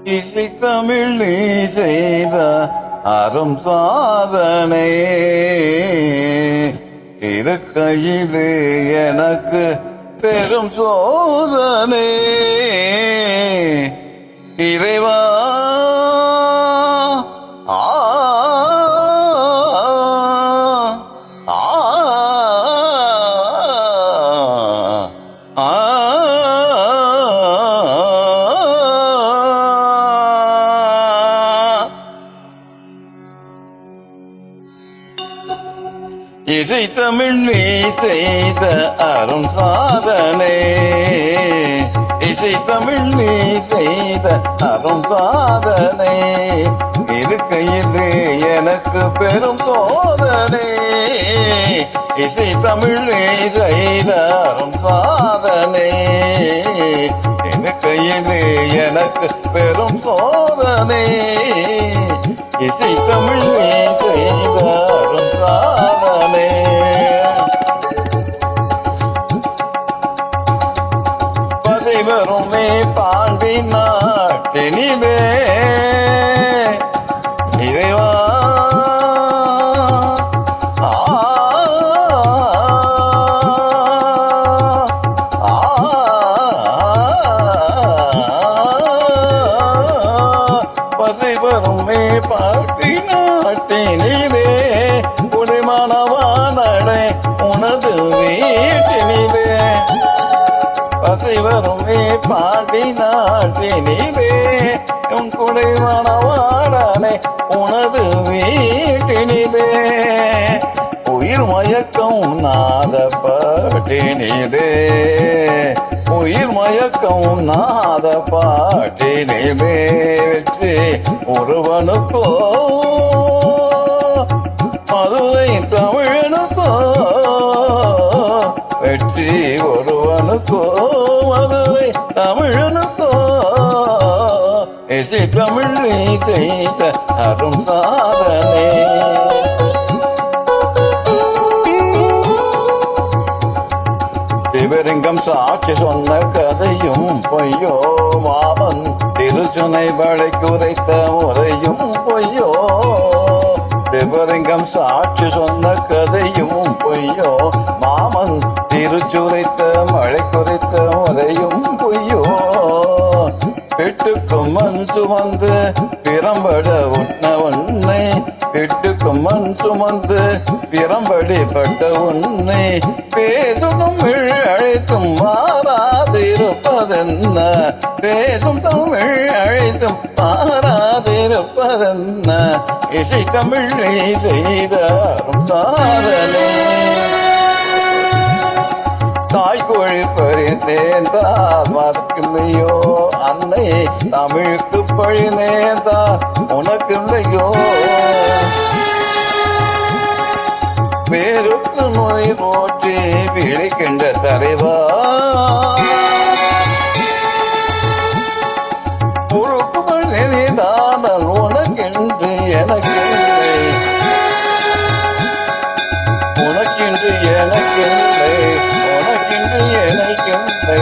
இசை தமிழ் நீ செய்த அரும் சாதனை இருக்கையிலே எனக்கு பெரும் சோதனை இறைவா இசை தமிழ் நீ செய்த அரும் சாதனை இசை தமிழ் நீ செய்த அரும் சாதனை இருக்கையிலே எனக்கு பெரும் சோதனை இசை தமிழ் நீ செய்த அரும் சாதனை இருக்கையிலே எனக்கு பெரும் சோதனை இசை தமிழ் நீ செய்த அரும் சாதனை பசை வருமே பாண்டி நாட்டினிலே இறைவா பசை வருமே பாண்டி நாட்டினிலே உடைமானவானடை உனது வீட்டினிலே பசை வருமே பாண்டி நாட்டினிலே உன் குடைமானவானடை உனது வீட்டினிலே உயிர் மயக்கம் நாத பாட்டினிலே உயிர் மயக்கம் நாத பாட்டினிலே வெற்றி ஒருவனுக்கோ மதுரை தமிழனுக்கோ வெற்றி ஒருவனுக்கோ மதுரை தமிழனுக்கோ இசை தமிழ் நீ செய்த அரும் சாதனை சிவலிங்கம் சாட்சி சொன்ன கதையும் பொய்யோ மாமன் திருச்சுனை வளை குறைத்த முறையும் பொய்யோ சிவலிங்கம் சாட்சி சொன்ன கதையும் பொய்யோ மாமன் திருச்சுரைத்த மழை குறைத்த முறையும் பொய்யோ பெட்டுக்கும் மண் சுமந்து பிறம்பட உண்ண உன்னை பெட்டுக்கும் மண் சுமந்து பிறம்படிப்பட்ட உன்னை பேசும் தமிழ் அழைத்தும் மாறாதிருப்பதென்ன பேசும் தமிழ் அழைத்தும் மாறாதிருப்பதென்ன இசை தமிழ் நீ செய்த சாதனை தாய்கோழி பறிந்தேன் தான் மறக்கில்லையோ அன்னை தமிழுக்கு பழினேன் தான் உனக்கு இல்லையோ பேருக்கு நோய் போற்றி விழிக்கின்ற தலைவா பொறுப்பு பழினானால் உனக்கென்று எனக்கில்லை உனக்கென்று எனக்கில்லை உனக்கென்று எனக்கில்லை